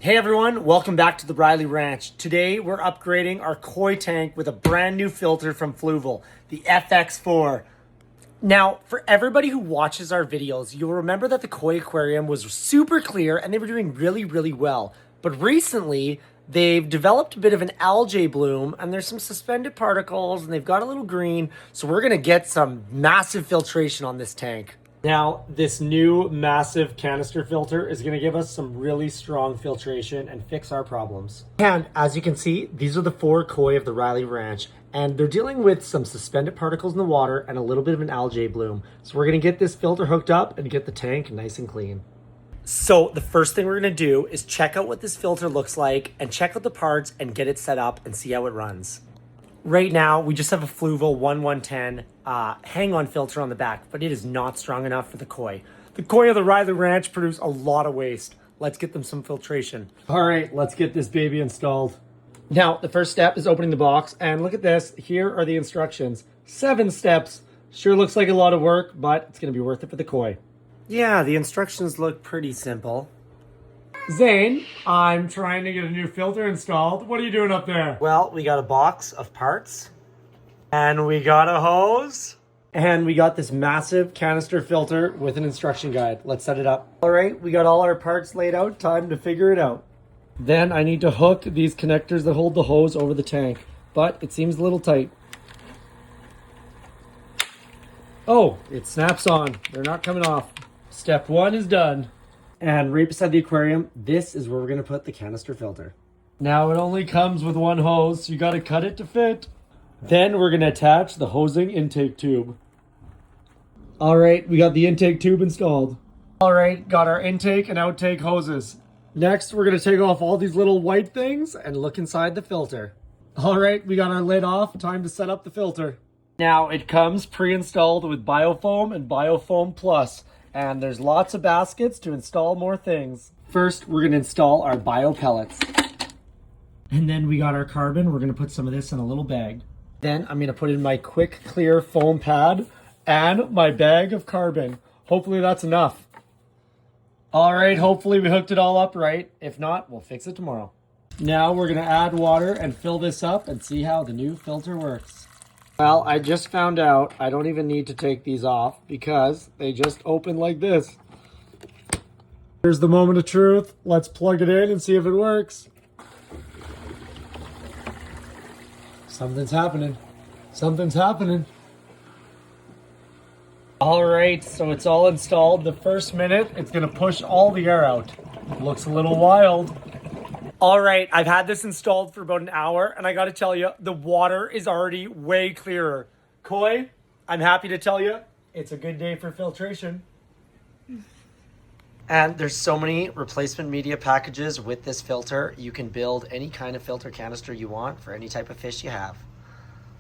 Hey everyone, welcome back to the Rylee Ranch. Today we're upgrading our koi tank with a brand new filter from Fluval, the FX4. Now, for everybody who watches our videos, you'll remember that the koi aquarium was super clear and they were doing really well. But recently, they've developed a bit of an algae bloom and there's some suspended particles and they've got a little green. So we're gonna get some massive filtration on this tank. Now, this new massive canister filter is going to give us some really strong filtration and fix our problems. And as you can see, these are the 4 koi of the Rylee Ranch, and they're dealing with some suspended particles in the water and a little bit of an algae bloom. So we're going to get this filter hooked up and get the tank nice and clean. So the first thing we're going to do is check out what this filter looks like and check out the parts and get it set up and see how it runs. Right now, we just have a Fluval 1110 hang-on filter on the back, but it is not strong enough for the koi. The koi of the Rylee Ranch produce a lot of waste. Let's get them some filtration. All right, let's get this baby installed. Now, the first step is opening the box, and look at this. Here are the instructions. 7 steps. Sure looks like a lot of work, but it's going to be worth it for the koi. Yeah, the instructions look pretty simple. Zane, I'm trying to get a new filter installed. What are you doing up there? Well, we got a box of parts, and we got a hose, and we got this massive canister filter with an instruction guide. Let's set it up. All right, we got all our parts laid out. Time to figure it out. Then I need to hook these connectors that hold the hose over the tank, but it seems a little tight. Oh, it snaps on. They're not coming off. Step 1 is done. And right beside the aquarium, this is where we're going to put the canister filter. Now it only comes with 1 hose, so you got to cut it to fit. Then we're going to attach the hosing intake tube. All right, we got the intake tube installed. All right, got our intake and outtake hoses. Next, we're going to take off all these little white things and look inside the filter. All right, we got our lid off. Time to set up the filter. Now it comes pre-installed with Biofoam and Biofoam Plus. And there's lots of baskets to install more things. First, we're going to install our bio pellets. And then we got our carbon. We're going to put some of this in a little bag. Then I'm going to put in my quick clear foam pad and my bag of carbon. Hopefully that's enough. All right, hopefully we hooked it all up right. If not, we'll fix it tomorrow. Now we're going to add water and fill this up and see how the new filter works. Well, I just found out I don't even need to take these off because they just open like this. Here's the moment of truth. Let's plug it in and see if it works. Something's happening. Something's happening. All right, so it's all installed. The first minute, it's gonna push all the air out. Looks a little wild. All right, I've had this installed for about an hour, and I gotta tell you, the water is already way clearer. Koi, I'm happy to tell you, it's a good day for filtration. And there's so many replacement media packages with this filter. You can build any kind of filter canister you want for any type of fish you have.